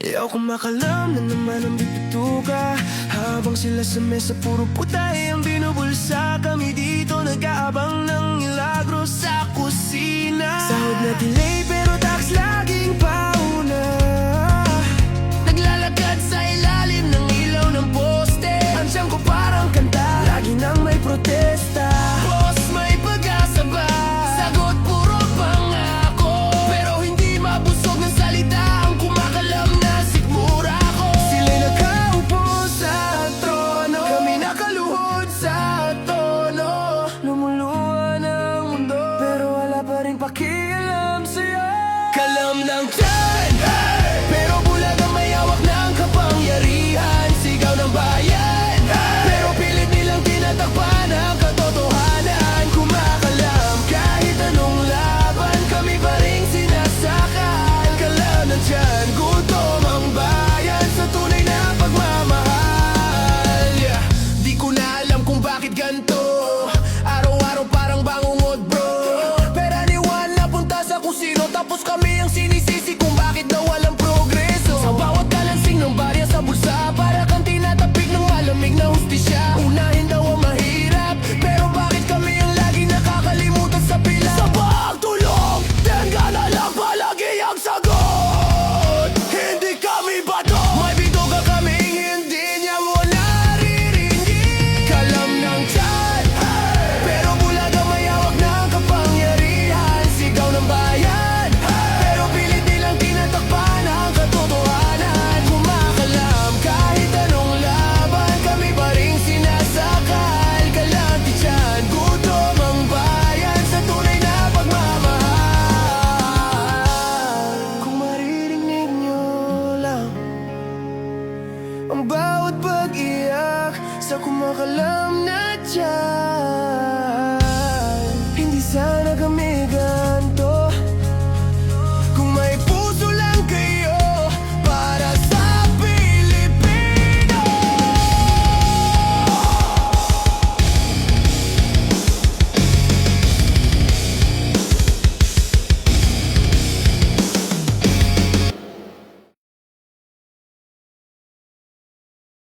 Ayaw kumakalam na naman ang bituka. Habang sila sa mesa puro putay ang binubulsa. Kami dito nag-aabang ng milagro sa kusina. Sahod na delay pero tax laging pauna. Naglalakad sa ilalim ng ilaw ng poste. Ang siyang ko parang kanta, lagi nang may protesta. Boss, may pag-asa ba? Sagot puro pangako, pero hindi mabusog ng salita ang kumakalam na sikmura ko. Sila'y nakaupo sa trono, kami nakaluhod sa tono. Lumuluha ng mundo, pero wala pa rin pakialam sa'yo. Kalam ng tiyan, hey! Pero bulag ang may hawak ng kapangyarihan. Sigaw ng bayan, hey! Pero pilit nilang tinatakpan ang katotohanan. Kumakalam kahit anong laban, kami pa rin sinasakal. Kalam ng tiyan, gutom ang bayan sa tunay na pagmamahal, yeah. Di ko na alam kung bakit ganito, araw-araw parang bangungod bro. Pera ni Juan napunta sa kusino, tapos kami ang sinisisi kung bakit daw walang progreso. Sa bawat kalansing ng barya sa bulsa, para kang tinatapik ng malamig na hustisya. Unahin daw ang mahirap, pero bakit kami ang lagi nakakalimutan sa pila? Sa pagtulong, tenga na lang palagi ang sagot. Hindi kami bato, may bituka kaming hindi niya mo naririnig. Kalam ng tiyan, hey! Pero bulag ang may hawak ng kapangyarihan. Sigaw ng bayan, hey! Pero pilit nilang tinatakpan ang katotohanan. Kumakalam kahit anong laban, kami pa rin sinasakal. Kalanti tiyan, gutom ang bayan sa tunay na pagmamahal. Kung maririnig nyo lang ang bawat pag-iyak sa kumakalam na tiyan.